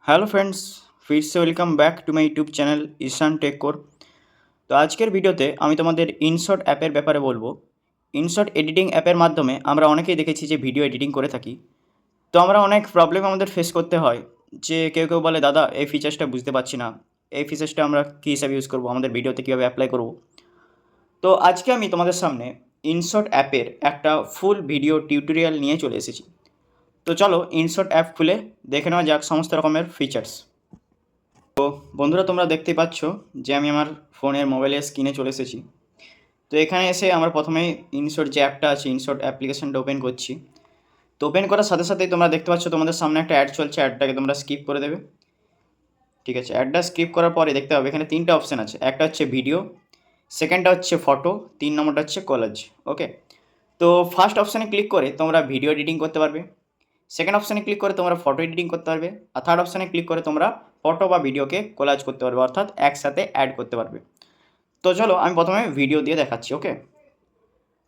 Hello friends, फिर से welcome back to my YouTube channel Ishan Tech Core. তো আজকের ভিডিওতে আমি তোমাদের ইনশট অ্যাপের ব্যাপারে বলবো। ইনশট এডিটিং অ্যাপের মাধ্যমে আমরা অনেকেই দেখেছি যে ভিডিও এডিটিং করে থাকি। তো আমরা অনেক প্রবলেম আমাদের ফেস করতে হয়, যে কেউ বলে দাদা এই ফিচার্সটা বুঝতে পারছি না, এই ফিচার্সটা আমরা কী হিসাবে ইউজ করবো, আমাদের ভিডিওতে কীভাবে অ্যাপ্লাই করবো। তো আজকে আমি তোমাদের সামনে ইনশট অ্যাপের একটা ফুল ভিডিও টিউটোরিয়াল নিয়ে চলে এসেছি। তো চলো ইনশট অ্যাপ খুলে দেখে নেওয়া যাক সমস্ত রকমের ফিচার্স। বন্ধুরা, তোমরা দেখতেই পাচ্ছ যে আমি আমার ফোনের মোবাইলের স্ক্রিনে চলে এসেছি। তো এখানে এসে আমরা প্রথমেই ইনশট যে অ্যাপটা আছে, ইনশট অ্যাপ্লিকেশনটা ওপেন করছি। তো ওপেন করার সাথে সাথেই তোমরা দেখতে পাচ্ছ তোমাদের সামনে একটা অ্যাড চলছে, অ্যাডটাকে তোমরা স্কিপ করে দেবে। ঠিক আছে, অ্যাডটা স্কিপ করার পরে দেখতে পাবে এখানে তিনটা অপশান আছে। একটা হচ্ছে ভিডিও, সেকেন্ডটা হচ্ছে ফটো, 3 নম্বরটা হচ্ছে কলাজ। ওকে, তো ফার্স্ট অপশানে ক্লিক করে তোমরা ভিডিও এডিটিং করতে পারবে, সেকেন্ড অপশানে ক্লিক করে তোমরা ফটো এডিটিং করতে পারবে, আর থার্ড অপশানে ক্লিক করে তোমরা ফটো বা ভিডিওকে কোলাজ করতে পারবে, অর্থাৎ একসাথে অ্যাড করতে পারবে। তো চলো আমি প্রথমে ভিডিও দিয়ে দেখাচ্ছি। ওকে,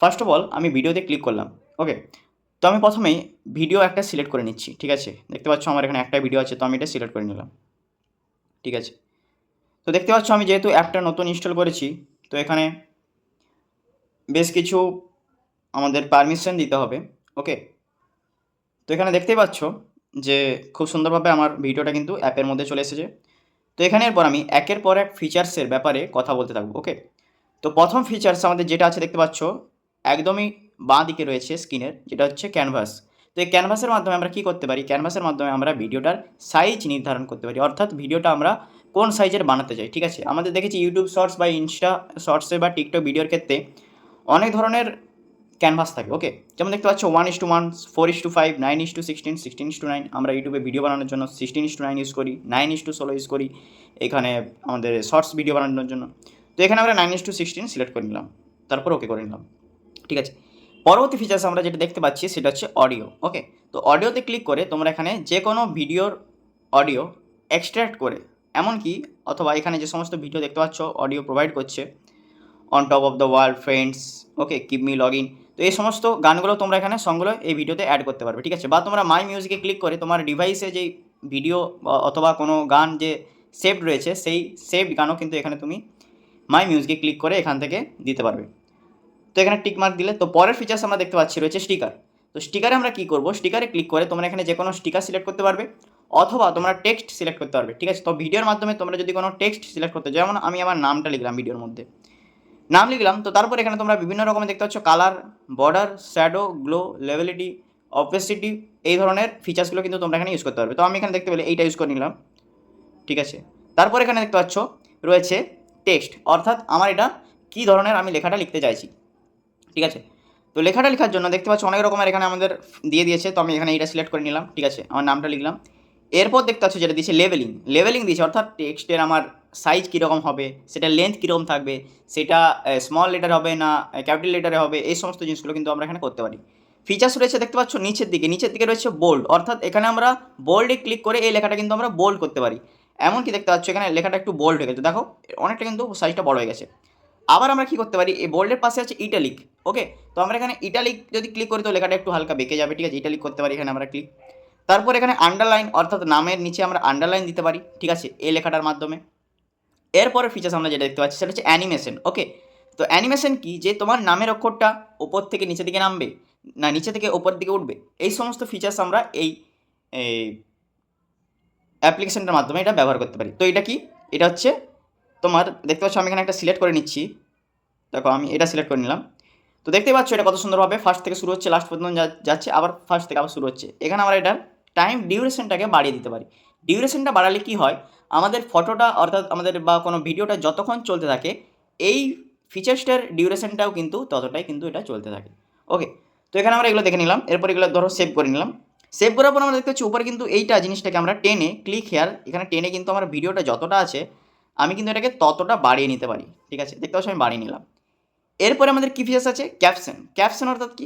ফার্স্ট অফ অল আমি ভিডিওতে ক্লিক করলাম। ওকে, তো আমি প্রথমেই ভিডিও একটা সিলেক্ট করে নিচ্ছি। ঠিক আছে, দেখতে পাচ্ছ আমার এখানে একটা ভিডিও আছে, তো আমি এটা সিলেক্ট করে নিলাম। ঠিক আছে, তো দেখতে পাচ্ছ আমি যেহেতু অ্যাপটা নতুন ইনস্টল করেছি, তো এখানে বেশ কিছু আমাদের পারমিশন দিতে হবে। ওকে, তো এখানে দেখতেই পাচ্ছ যে খুব সুন্দরভাবে আমার ভিডিওটা কিন্তু অ্যাপের মধ্যে চলে এসেছে। তো এখানে এরপর আমি একের পর এক ফিচার্সের ব্যাপারে কথা বলতে থাকবো। ওকে, তো প্রথম ফিচার্স আমাদের যেটা আছে দেখতে পাচ্ছ একদমই বাঁ দিকে রয়েছে স্ক্রিনের, যেটা হচ্ছে ক্যানভাস। তো এই ক্যানভাসের মাধ্যমে আমরা কী করতে পারি, ক্যানভাসের মাধ্যমে আমরা ভিডিওটার সাইজ নির্ধারণ করতে পারি, অর্থাৎ ভিডিওটা আমরা কোন সাইজের বানাতে চাই। ঠিক আছে, আমাদের দেখেছি ইউটিউব শর্টস বা ইনস্টা শর্টসে বা টিকটক ভিডিওর ক্ষেত্রে অনেক ধরনের ক্যানভাস থাকে। ওকে, যেমন দেখতে পাচ্ছ 1:1, 4:5, 9:16, 16:9। আমরা ইউটিউবে ভিডিও বানানোর জন্য 16:9 ইউজ করি, 9:16 ইউজ করি এখানে আমাদের শর্টস ভিডিও বানানোর জন্য। তো এখানে আমরা 9:16 সিলেক্ট করে নিলাম, তারপর ওকে করে নিলাম। ঠিক আছে, পরবর্তী ফিচার্স আমরা যেটা দেখতে পাচ্ছি সেটা হচ্ছে অডিও। ওকে, তো অডিওতে ক্লিক করে তোমরা এখানে যে কোনো ভিডিওর অডিও এক্সট্র্যাক্ট করে, এমনকি অথবা এখানে যে সমস্ত ভিডিও দেখতে পাচ্ছ অডিও প্রোভাইড করছে, on top of the world, friends, okay, keep me log in, তো এই সমস্ত গানগুলো তোমরা এখানে সঙ্গগুলো এই ভিডিওতে অ্যাড করতে পারবে। ঠিক আছে, বা তোমরা মাই মিউজিকে ক্লিক করে তোমার ডিভাইসে যেই ভিডিও অথবা কোনো গান যে সেভড রয়েছে সেই সেভড গানও কিন্তু এখানে তুমি মাই মিউজিকে ক্লিক করে এখান থেকে দিতে পারবে। তো এখানে টিক মার্ক দিলে। তো পরের ফিচার্স আমরা দেখতে পাচ্ছি রয়েছে স্টিকার। তো স্টিকারে আমরা কী করবো, স্টিকারে ক্লিক করে তোমরা এখানে যে কোনো স্টিকার সিলেক্ট করতে পারবে, অথবা তোমরা টেক্সট সিলেক্ট করতে পারবে। ঠিক আছে, তো ভিডিওর মাধ্যমে তোমরা যদি কোনো টেক্সট সিলেক্ট করতে, যেমন আমি আমার নামটা লিখলাম, ভিডিওর মধ্যে নাম লিখলাম, তো তারপর এখানে তোমরা বিভিন্ন রকমের দেখতে পাচ্ছ কালার, বর্ডার, শ্যাডো, গ্লো, লেভেলিটি, অপেসিটি, এই ধরনের ফিচার্সগুলো কিন্তু তোমরা এখানে ইউজ করতে পারবে। তো আমি এখানে দেখতে পেলে এইটা ইউজ করে নিলাম। ঠিক আছে, তারপর এখানে দেখতে পাচ্ছ রয়েছে টেক্সট, অর্থাৎ আমার এটা কী ধরনের আমি লেখাটা লিখতে চাইছি। ঠিক আছে, তো লেখাটা লেখার জন্য দেখতে পাচ্ছ অনেক রকমের এখানে আমাদের দিয়ে দিয়েছে, তো আমি এখানে এইটা সিলেক্ট করে নিলাম। ঠিক আছে, আমার নামটা লিখলাম। এরপর দেখতে পাচ্ছ যেটা দিয়েছে লেভেলিং দিয়েছে, অর্থাৎ টেক্সটের আমার সাইজ কীরকম হবে, সেটা লেন্থ কীরকম থাকবে, সেটা স্মল লেটার হবে না ক্যাপিটাল লেটারে হবে, এই সমস্ত জিনিসগুলো কিন্তু আমরা এখানে করতে পারি। ফিচার্স রয়েছে দেখতে পাচ্ছ নিচের দিকে রয়েছে বোল্ড, অর্থাৎ এখানে আমরা বোল্ডে ক্লিক করে এই লেখাটা কিন্তু আমরা বোল্ড করতে পারি। এমনকি দেখতে পাচ্ছ এখানে লেখাটা একটু বোল্ড হয়ে গেছে, দেখো অনেকটা কিন্তু সাইজটা বড় হয়ে গেছে। আবার আমরা কী করতে পারি, এই বোল্ডের পাশে আছে ইটালিক। ওকে, তো আমরা এখানে ইটালিক যদি ক্লিক করি তো লেখাটা একটু হালকা বেঁকে যাবে। ঠিক আছে, ইটালিক করতে পারি এখানে আমরা ক্লিক। তারপর এখানে আন্ডারলাইন, অর্থাৎ নামের নিচে আমরা আন্ডারলাইন দিতে পারি। ঠিক আছে, এই লেখাটার মাধ্যমে। এরপরের ফিচার্স আমরা যেটা দেখতে পাচ্ছি সেটা হচ্ছে অ্যানিমেশন। ওকে, তো অ্যানিমেশন কি, যে তোমার নামের অক্ষরটা ওপর থেকে নিচে দিকে নামবে না নিচে থেকে ওপর দিকে উঠবে, এই সমস্ত ফিচার্স আমরা এই অ্যাপ্লিকেশনটার মাধ্যমে এটা ব্যবহার করতে পারি। তো এটা কি, এটা হচ্ছে তোমার দেখতে পাচ্ছ আমি এখানে একটা সিলেক্ট করে নিচ্ছি। দেখো আমি এটা সিলেক্ট করে নিলাম। তো দেখতে পাচ্ছ এটা কত সুন্দরভাবে ফার্স্ট থেকে শুরু হচ্ছে, লাস্ট পর্যন্ত যাচ্ছে, আবার ফার্স্ট থেকে আবার শুরু হচ্ছে। এখানে আমরা এটার টাইম ডিউরেশনটাকে বাড়িয়ে দিতে পারি। ডিউরেশনটা বাড়ালে কি হয়, আমাদের ফটোটা অর্থাৎ আমাদের বা কোনো ভিডিওটা যতক্ষণ চলতে থাকে এই ফিচার্সটার ডিউরেশনটাও কিন্তু ততটাই কিন্তু এটা চলতে থাকে। ওকে, তো এখানে আমরা এগুলো দেখে নিলাম। এরপর এগুলো ধরো সেভ করে নিলাম। সেভ করার পর আমরা দেখতে পাচ্ছি উপরে কিন্তু এইটা জিনিসটাকে আমরা টেনে ক্লিক হেয়ার, এখানে টেনে কিন্তু আমার ভিডিওটা যতটা আছে আমি কিন্তু এটাকে ততটা বাড়িয়ে নিতে পারি। ঠিক আছে, দেখতে পাচ্ছ আমি বাড়িয়ে নিলাম। এরপরে আমাদের কী ফিচার্স আছে, ক্যাপশন অর্থাৎ কি,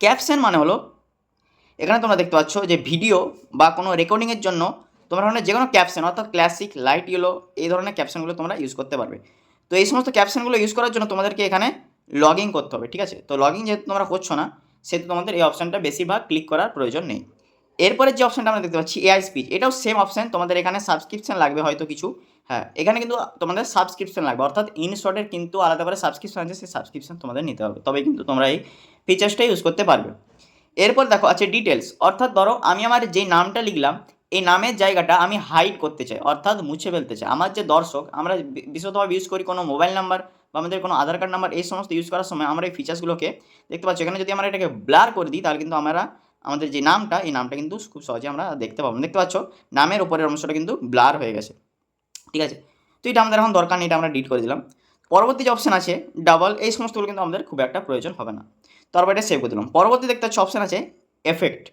ক্যাপশন মানে হলো এখানে তোমরা দেখতে পাচ্ছ যে ভিডিও বা কোনো রেকর্ডিংয়ের জন্য তোমরা ধরনের যে কোনো ক্যাপশন অর্থাৎ ক্লাসিক, লাইট ইয়েলো, এই ধরনের ক্যাপশনগুলো তোমরা ইউজ করতে পারবে। তো এই সমস্ত ক্যাপশনগুলো ইউজ করার জন্য তোমাদেরকে এখানে লগ ইন করতে হবে। ঠিক আছে, তো লগ ইন যেহেতু তোমরা করছো না সেহেতু তোমাদের এই অপশানটা বেশিরভাগ ক্লিক করার প্রয়োজন নেই। এরপরে যে অপশানটা আমরা দেখতে পাচ্ছি এআই স্পিচ, এটাও সেম অপশান, তোমাদের এখানে সাবস্ক্রিপশন লাগবে হয়তো কিছু, হ্যাঁ এখানে কিন্তু তোমাদের সাবস্ক্রিপশন লাগবে, অর্থাৎ ইনশর্টের কিন্তু আলাদা করে সাবস্ক্রিপশন আছে, সেই সাবস্ক্রিপশন তোমাদের নিতে হবে, তবে কিন্তু তোমরা এই ফিচার্সটা ইউজ করতে পারবে। এরপর দেখো আছে ডিটেলস, অর্থাৎ ধরো আমি আমার যে নামটা লিখলাম এই নামের জায়গাটা আমি হাইড করতে চাই, অর্থাৎ মুছে ফেলতে চাই। আমার যে দর্শক, আমরা বিশেষভাবে ইউজ করি কোনো মোবাইল নাম্বার বা আমাদের কোনো আধার কার্ড নাম্বার, এই সমস্ত ইউজ করার সময় আমরা এই ফিচার্সগুলোকে দেখতে পাচ্ছি। এখানে যদি আমরা এটাকে ব্লার করে দিই তাহলে কিন্তু আমরা আমাদের যে নামটা, এই নামটা কিন্তু খুব সহজে আমরা দেখতে পাবো। দেখতে পাচ্ছ নামের উপরের অংশটা কিন্তু ব্লার হয়ে গেছে, ঠিক আছে। তো এটা আমাদের এখন দরকার নেই, এটা আমরা ডিলিট করে দিলাম। পরবর্তী যে অপশান আছে ডাবল, এই সমস্তগুলো কিন্তু আমাদের খুব একটা প্রয়োজন হবে না, তারপর এটা সেভ করে দিলাম। পরবর্তী দেখতে পাচ্ছি অপশান আছে এফেক্ট।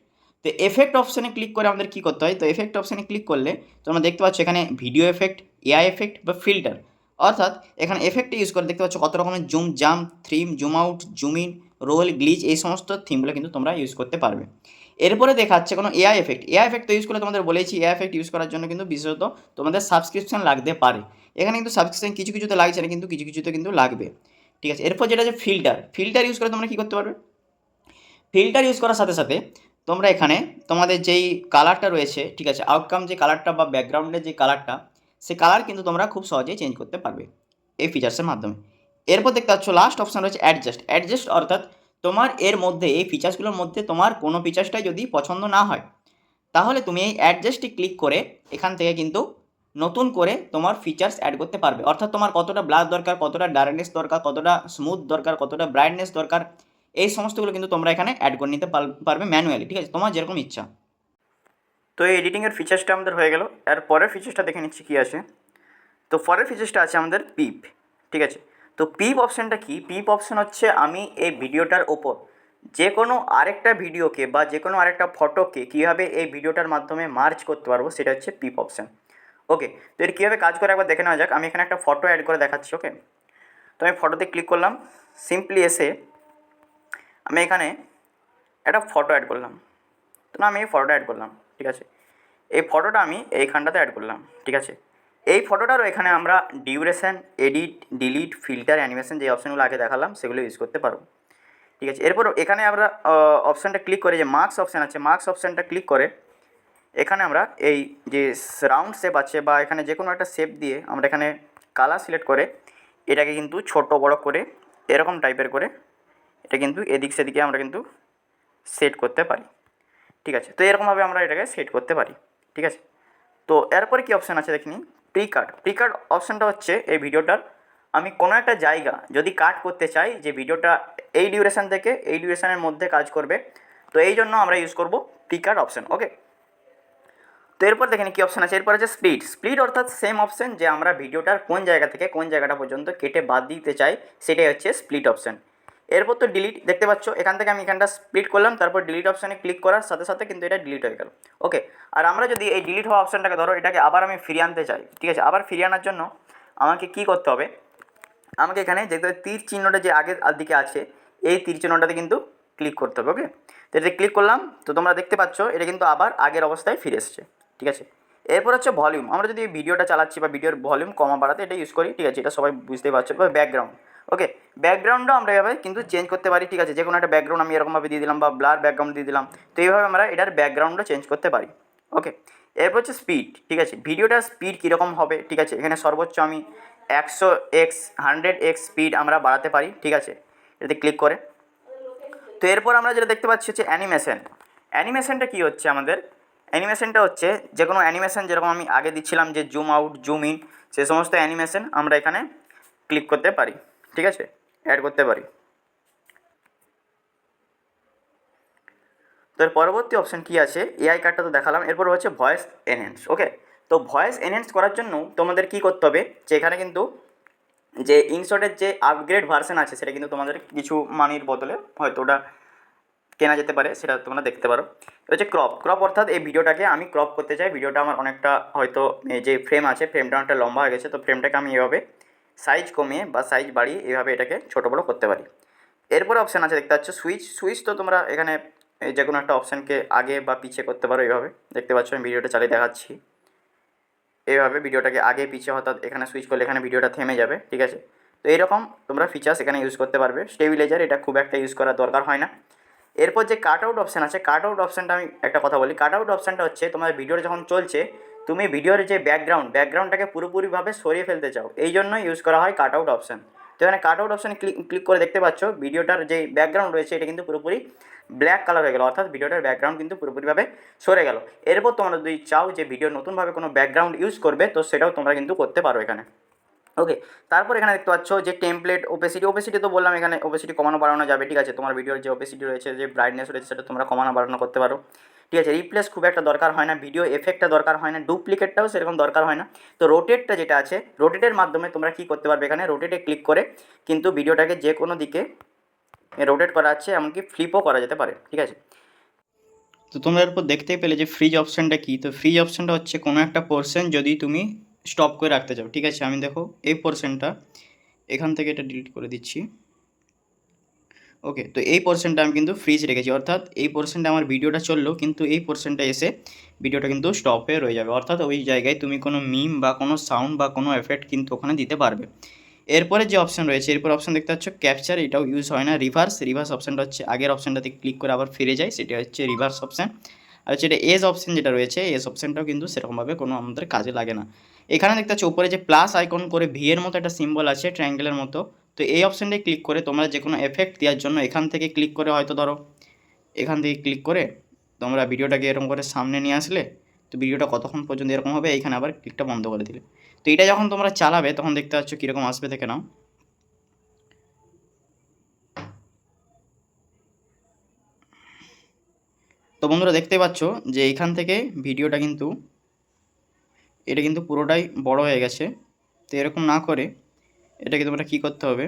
তো এফেক্ট অপশানে ক্লিক করে আমাদের কী করতে হয়, তো এফেক্ট অপশানে ক্লিক করলে তোমরা দেখতে পাচ্ছ এখানে ভিডিও এফেক্ট, এআই এফেক্ট বা ফিল্টার, অর্থাৎ এখানে এফেক্টে ইউজ করে দেখতে পাচ্ছ কত রকমের zoom, jam, theme, zoom out, zoom in, roll, glitch, এই সমস্ত থিমগুলো কিন্তু তোমরা ইউজ করতে পারবে। এরপরে দেখাচ্ছে কোনো AI effect, AI effect use করে তোমাদের বলেছি এআই এফেক্ট ইউজ করার জন্য কিন্তু বিশেষত তোমাদের সাবস্ক্রিপশন লাগতে পারে। এখানে কিন্তু সাবস্ক্রিপশন কিছু কিছুতে লাগছে না, কিন্তু কিছু কিছুতে কিন্তু লাগবে, ঠিক আছে। এরপর যেটা আছে ফিল্টার, ফিল্টার ইউজ করে তোমরা কী করতে পারবে, ফিল্টার ইউজ করার সাথে সাথে তোমরা এখানে তোমাদের যেই কালারটা রয়েছে, ঠিক আছে, আউটকাম যে কালারটা বা ব্যাকগ্রাউন্ডের যে কালারটা, সেই কালার কিন্তু তোমরা খুব সহজেই চেঞ্জ করতে পারবে এই ফিচার্সের মাধ্যমে। এরপর দেখতে পাচ্ছ লাস্ট অপশান রয়েছে অ্যাডজাস্ট। অ্যাডজাস্ট অর্থাৎ তোমার এর মধ্যে এই ফিচার্সগুলোর মধ্যে তোমার কোনো ফিচার্সটাই যদি পছন্দ না হয় তাহলে তুমি এই অ্যাডজাস্টে ক্লিক করে এখান থেকে কিন্তু নতুন করে তোমার ফিচার্স অ্যাড করতে পারবে, অর্থাৎ তোমার কতটা ব্লার দরকার, কতটা ডার্কনেস দরকার, কতটা স্মুথ দরকার, কতটা ব্রাইটনেস দরকার, এই সমস্তগুলো কিন্তু তোমরা এখানে অ্যাড করে নিতে পারবে ম্যানুয়ালি, ঠিক আছে, তোমার যেরকম ইচ্ছা। তো এই এডিটিংয়ের ফিচার্সটা আমাদের হয়ে গেল। এর পরের ফিচার্সটা দেখে নিচ্ছি কী আছে। তো পরের ফিচার্সটা আছে আমাদের পিপ, ঠিক আছে। তো পিপ অপশানটা কি, পিপ অপশান হচ্ছে আমি এই ভিডিওটার ওপর যে কোনো আরেকটা ভিডিওকে বা যে কোনো আরেকটা ফটোকে কীভাবে এই ভিডিওটার মাধ্যমে মার্জ করতে পারবো, সেটা হচ্ছে পিপ অপশান। ওকে, তো এর কীভাবে কাজ করে একবার দেখে নেওয়া যাক। আমি এখানে একটা ফটো অ্যাড করে দেখাচ্ছি। ওকে, তো আমি ফটোতে ক্লিক করলাম, সিম্পলি এসে আমি এখানে একটা ফটো অ্যাড করলাম। তো আমি এই ফটোটা অ্যাড করলাম, ঠিক আছে। এই ফটোটা আমি এইখানটাতে অ্যাড করলাম, ঠিক আছে। এই ফটোটারও এখানে আমরা duration, edit, delete, filter, animation যে অপশানগুলো আগে দেখালাম সেগুলো ইউজ করতে পারবো, ঠিক আছে। এরপর এখানে আমরা অপশানটা ক্লিক করে যে মার্কস অপশান আছে, মার্কস অপশানটা ক্লিক করে এখানে আমরা এই যে রাউন্ড শেপ আছে বা এখানে যে কোনো একটা শেপ দিয়ে আমরা এখানে কালার সিলেক্ট করে এটাকে কিন্তু ছোট বড় করে এরকম টাইপের করে এটা কিন্তু এদিক সেদিকে আমরা কিন্তু সেট করতে পারি, ঠিক আছে। তো এরকমভাবে আমরা এটাকে সেট করতে পারি, ঠিক আছে। তো এরপরে কী অপশান আছে দেখিনি, প্রি কাট। প্রি কাট অপশানটা হচ্ছে এই ভিডিওটার আমি কোনো একটা জায়গা যদি কাট করতে চাই যে ভিডিওটা এই ডিউরেশান থেকে এই ডিউরেশানের মধ্যে কাজ করবে, তো এই জন্য আমরা ইউজ করব প্রি কাট অপশান। ওকে, তো এরপর দেখেন কী অপশান আছে। এরপর আছে স্প্লিট। স্প্লিট অর্থাৎ সেম অপশান যে আমরা ভিডিওটার কোন জায়গা থেকে কোন জায়গাটা পর্যন্ত কেটে বাদ দিতে চাই, সেটাই হচ্ছে স্প্লিট অপশান। এরপর তো ডিলিট, দেখতে পাচ্ছ এখান থেকে আমি এখানটা স্প্লিট করলাম, তারপর ডিলিট অপশানে ক্লিক করার সাথে সাথে কিন্তু এটা ডিলিট হয়ে গেল। ওকে, আর আমরা যদি এই ডিলিট হওয়া অপশানটাকে ধরো এটাকে আবার আমি ফিরিয়ে আনতে চাই, ঠিক আছে, আবার ফিরিয়ে আনার জন্য আমাকে কী করতে হবে, আমাকে এখানে দেখতে তীর চিহ্নটা যে আগের দিকে আছে এই তীর চিহ্নটাতে কিন্তু ক্লিক করতে হবে। ওকে, তো এটাতে ক্লিক করলাম, তো তোমরা দেখতে পাচ্ছ এটা কিন্তু আবার আগের অবস্থায় ফিরে এসছে, ঠিক আছে। এরপর হচ্ছে ভলিউম। আমরা যদি ভিডিওটা চালাচ্ছি বা ভিডিওর ভলিউম কমা বাড়াতে এটা ইউজ করি, ঠিক আছে, এটা সবাই বুঝতেই পারছো। বা ব্যাকগ্রাউন্ড, ওকে, ব্যাকগ্রাউন্ডও আমরা এভাবে কিন্তু চেঞ্জ করতে পারি, ঠিক আছে। যে কোনো একটা ব্যাকগ্রাউন্ড আমি এরকমভাবে দিয়ে দিলাম বা ব্লার ব্যাকগ্রাউন্ড দিয়ে দিলাম, তো এইভাবে আমরা এটার ব্যাকগ্রাউন্ডও চেঞ্জ করতে পারি। ওকে, এরপর হচ্ছে স্পিড, ঠিক আছে, ভিডিওটার স্পিড কীরকম হবে, ঠিক আছে, এখানে সর্বোচ্চ আমি 100x 100x স্পিড আমরা বাড়াতে পারি, ঠিক আছে, এটাতে ক্লিক করে। তো এরপর আমরা যেটা দেখতে পাচ্ছি হচ্ছে অ্যানিমেশন। অ্যানিমেশনটা কী হচ্ছে আমাদের, অ্যানিমেশনটা হচ্ছে যে কোনো অ্যানিমেশন যেরকম আমি আগে দিচ্ছিলাম যে জুম আউট, জুম ইন, সে সমস্ত অ্যানিমেশন আমরা এখানে ক্লিক করতে পারি, ঠিক আছে, অ্যাড করতে পারি। তো এর পরবর্তী অপশান কী আছে, এআই কার্ডটা তো দেখালাম। এরপর হচ্ছে ভয়েস এনহ্যান্স। ওকে, তো ভয়েস এনহ্যান্স করার জন্য তোমাদের কী করতে হবে, যে এখানে কিন্তু যে ইনশটের যে আপগ্রেড ভার্সন আছে সেটা কিন্তু তোমাদের কিছু মানির বদলে হয়তো ওটা কেনা যেতে পারে, সেটা তোমরা দেখতে পারো। এটা হচ্ছে ক্রপ। ক্রপ অর্থাৎ এই ভিডিওটাকে আমি ক্রপ করতে চাই, ভিডিওটা আমার অনেকটা হয়তো যে ফ্রেম আছে ফ্রেমটা অনেকটা লম্বা হয়ে গেছে, তো ফ্রেমটাকে আমি এভাবে সাইজ কমিয়ে বা সাইজ বাড়িয়ে এভাবে এটাকে ছোটো বড়ো করতে পারি। এরপরে অপশান আছে দেখতে পাচ্ছ সুইচ। সুইচ তো তোমরা এখানে যে কোনো একটা অপশানকে আগে বা পিছিয়ে করতে পারো, এইভাবে দেখতে পাচ্ছ আমি ভিডিওটা চালিয়ে দেখাচ্ছি। এইভাবে ভিডিওটাকে আগে পিছিয়ে অর্থাৎ এখানে সুইচ করলে এখানে ভিডিওটা থেমে যাবে, ঠিক আছে। তো এইরকম তোমরা ফিচার্স এখানে ইউজ করতে পারবে। স্টেবিলাইজার এটা খুব একটা ইউজ করার দরকার হয় না। এরপর যে কাট আউট অপশান আছে, কাট আউট অপশানটা আমি একটা কথা বলি। কাট আউট অপশানটা হচ্ছে তোমার ভিডিওটা যখন চলছে, তুমি ভিডিওর যে ব্যাকগ্রাউন্ডটাকে পুরোপুরিভাবে সরিয়ে ফেলতে চাও, এই জন্য ইউজ করা হয় কাট আউট অপশান। তো এখানে কাট আউট অপশানে ক্লিক করে দেখতে পাচ্ছ ভিডিওটার যে ব্যাকগ্রাউন্ড রয়েছে এটা কিন্তু পুরোপুরি ব্ল্যাক কালার হয়ে গেল, অর্থাৎ ভিডিওটার ব্যাকগ্রাউন্ড কিন্তু পুরোপুরিভাবে সরে গেল। এরপর তোমরা যদি চাও যে ভিডিও নতুনভাবে কোনো ব্যাকগ্রাউন্ড ইউজ করবে, তো সেটাও তোমরা কিন্তু করতে পারো এখানে। ওকে, তারপর এখানে দেখতে পাচ্ছ যে টেমপ্লেট ওপেসিটি তো বললাম, এখানে ওপেসিটি কমানো বাড়ানো যাবে, ঠিক আছে। তোমার ভিডিওর যে ওপেসিটি রয়েছে, যে ব্রাইটনেস রয়েছে, সেটা তোমরা কমানো বাড়ানো করতে পারো, ঠিক আছে। রিপ্লেস খুব একটা দরকার হয় না, ভিডিও এফেক্টটা দরকার হয় না, ডুপ্লিকেটটাও সেরকম দরকার হয় না। তো রোটেটটা যেটা আছে, রোটেটের মাধ্যমে তোমরা কী করতে পারবে, এখানে রোটেটে ক্লিক করে কিন্তু ভিডিওটাকে যে কোনো দিকে রোটেট করা আছে, এমনকি ফ্লিপও করা যেতে পারে, ঠিক আছে। তো তোমরা এরপর দেখতেই পেলে যে ফ্রিজ অপশানটা কী। তো ফ্রিজ অপশানটা হচ্ছে কোনো একটা পোর্শন যদি তুমি স্টপ করে রাখতে চাও, ঠিক আছে। আমি দেখো এই পোর্শনটা এখান থেকে এটা ডিলিট করে দিচ্ছি। ওকে, তো এই পোর্শনটা আমি কিন্তু ফ্রিজ রেখেছি, অর্থাৎ এই পোর্শনটা আমার ভিডিওটা চললো, কিন্তু এই পোর্শনটা এসে ভিডিওটা কিন্তু স্টপ হয়ে রয়ে যাবে, অর্থাৎ ওই জায়গায় তুমি কোনো মিম বা কোনো সাউন্ড বা কোনো এফেক্ট কিন্তু ওখানে দিতে পারবে। এরপরে যে অপশান রয়েছে, এরপর অপশান দেখতে পাচ্ছ ক্যাপচার, এটাও ইউজ হয় না। রিভার্স অপশানটা হচ্ছে আগের অপশানটাতে ক্লিক করে আবার ফিরে যায়, সেটা হচ্ছে রিভার্স অপশান। আর হচ্ছে এটা এজ অপশান যেটা রয়েছে, এজ অপশানটাও কিন্তু সেরকমভাবে কোনো আমাদের কাজে লাগে না। এখানে দেখতে পাচ্ছ উপরে যে প্লাস আইকন করে ভি এর মতো একটা সিম্বল আছে, ট্রায়াঙ্গেলের মতো। তো এই অপশানটায় ক্লিক করে তোমরা যে কোনো এফেক্ট দেওয়ার জন্য এখান থেকে ক্লিক করে, হয়তো ধরো এখান থেকে ক্লিক করে তোমরা ভিডিওটাকে এরকম করে সামনে নিয়ে আসলে, তো ভিডিওটা কতক্ষণ পর্যন্ত এরকম হবে, এইখানে আবার ক্লিকটা বন্ধ করে দিলে। তো এটা যখন তোমরা চালাবে তখন দেখতে পাচ্ছ কীরকম আসবে, দেখে নাও। তো বন্ধুরা দেখতে পাচ্ছ যে এখান থেকে ভিডিওটা কিন্তু এটা কিন্তু পুরোটাই বড় হয়ে গেছে। তো এরকম না করে এটাকে তোমরা কী করতে হবে,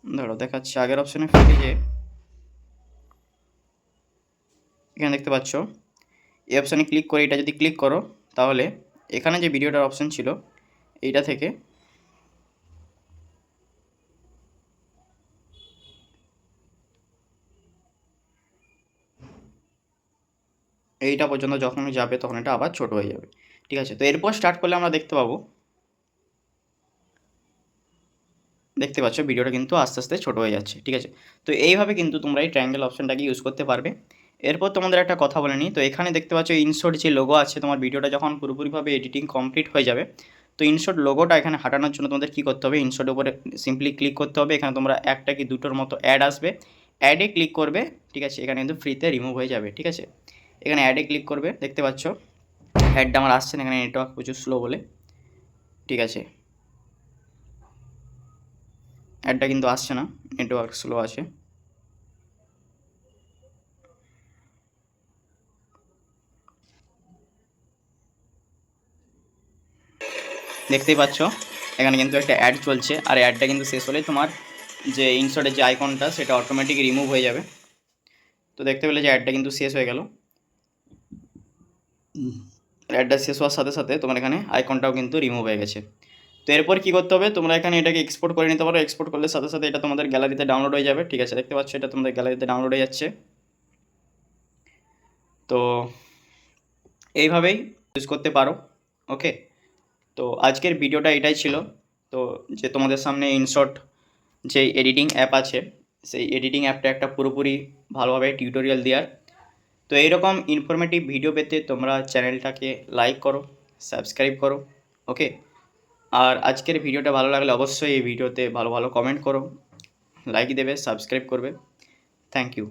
ধরো দেখাচ্ছি, আগের অপশানে ফিরে যে এখানে দেখতে পাচ্ছ এই অপশানে ক্লিক করে এটা যদি ক্লিক করো, তাহলে এখানে যে ভিডিওটার অপশান ছিল এইটা থেকে এইটা পর্যন্ত যখন যাবে তখন এটা আবার ছোট হয়ে যাবে, ঠিক আছে। তো এরপর স্টার্ট করলে আমরা দেখতে পাবো, দেখতে পাচ্ছ ভিডিওটা কিন্তু আস্তে আস্তে ছোটো হয়ে যাচ্ছে, ঠিক আছে। তো এইভাবে কিন্তু তোমরা এই ট্রায়াঙ্গেল অপশানটাকে ইউজ করতে পারবে। এরপর তোমাদের একটা কথা বলে নিই, তো এখানে দেখতে পাচ্ছ ইনশর্ট যে লোগো আছে, তোমার ভিডিওটা যখন পুরোপুরিভাবে এডিটিং কমপ্লিট হয়ে যাবে, তো ইনশর্ট লোগোটা এখানে হাঁটানোর জন্য তোমাদের কী করতে হবে, ইনশর্টের উপরে সিম্পলি ক্লিক করতে হবে। এখানে তোমরা একটা কি দুটোর মতো অ্যাড আসবে, অ্যাডে ক্লিক করবে, ঠিক আছে। এখানে কিন্তু ফ্রিতে রিমুভ হয়ে যাবে, ঠিক আছে। এখানে অ্যাডে ক্লিক করবে, দেখতে পাচ্ছ অ্যাডটা আমার আসছে না, এখানে নেটওয়ার্ক প্রচুর স্লো বলে, ঠিক আছে। অ্যাডটা কিন্তু আসছে না, নেটওয়ার্ক স্লো আছে। দেখতেই পাচ্ছ এখানে কিন্তু একটা অ্যাড চলছে, আর অ্যাডটা কিন্তু শেষ হলেই তোমার যে ইনশর্টের যে আইকনটা সেটা অটোমেটিক রিমুভ হয়ে যাবে। তো দেখতে পেলে যে অ্যাডটা কিন্তু শেষ হয়ে গেল। অ্যাডটা শেষ হওয়ার সাথে সাথে তোমার এখানে আইকনটাও কিন্তু রিমুভ হয়ে গেছে। তো এরপর কী করতে হবে, তোমরা এখানে এটাকে এক্সপোর্ট করে নিতে পারো। এক্সপোর্ট করলে সাথে সাথে এটা তোমাদের গ্যালারিতে ডাউনলোড হয়ে যাবে, ঠিক আছে। দেখতে পাচ্ছ এটা তোমাদের গ্যালারিতে ডাউনলোড হয়ে যাচ্ছে। তো এইভাবেই ইউজ করতে পারো, ওকে। তো আজকের ভিডিওটা এটাই ছিল। তো যে তোমাদের সামনে ইনশর্ট যে এডিটিং অ্যাপ আছে, সেই এডিটিং অ্যাপটা একটা পুরোপুরি ভালোভাবে টিউটোরিয়াল দেওয়ার। তো এইরকম ইনফরমেটিভ ভিডিও পেতে তোমরা চ্যানেলটাকে লাইক করো, সাবস্ক্রাইব করো, ওকে। আর আজকের ভিডিওটা ভালো লাগলে অবশ্যই এই ভিডিওতে ভালো ভালো কমেন্ট করো, লাইক দেবে, সাবস্ক্রাইব করবে। Thank you.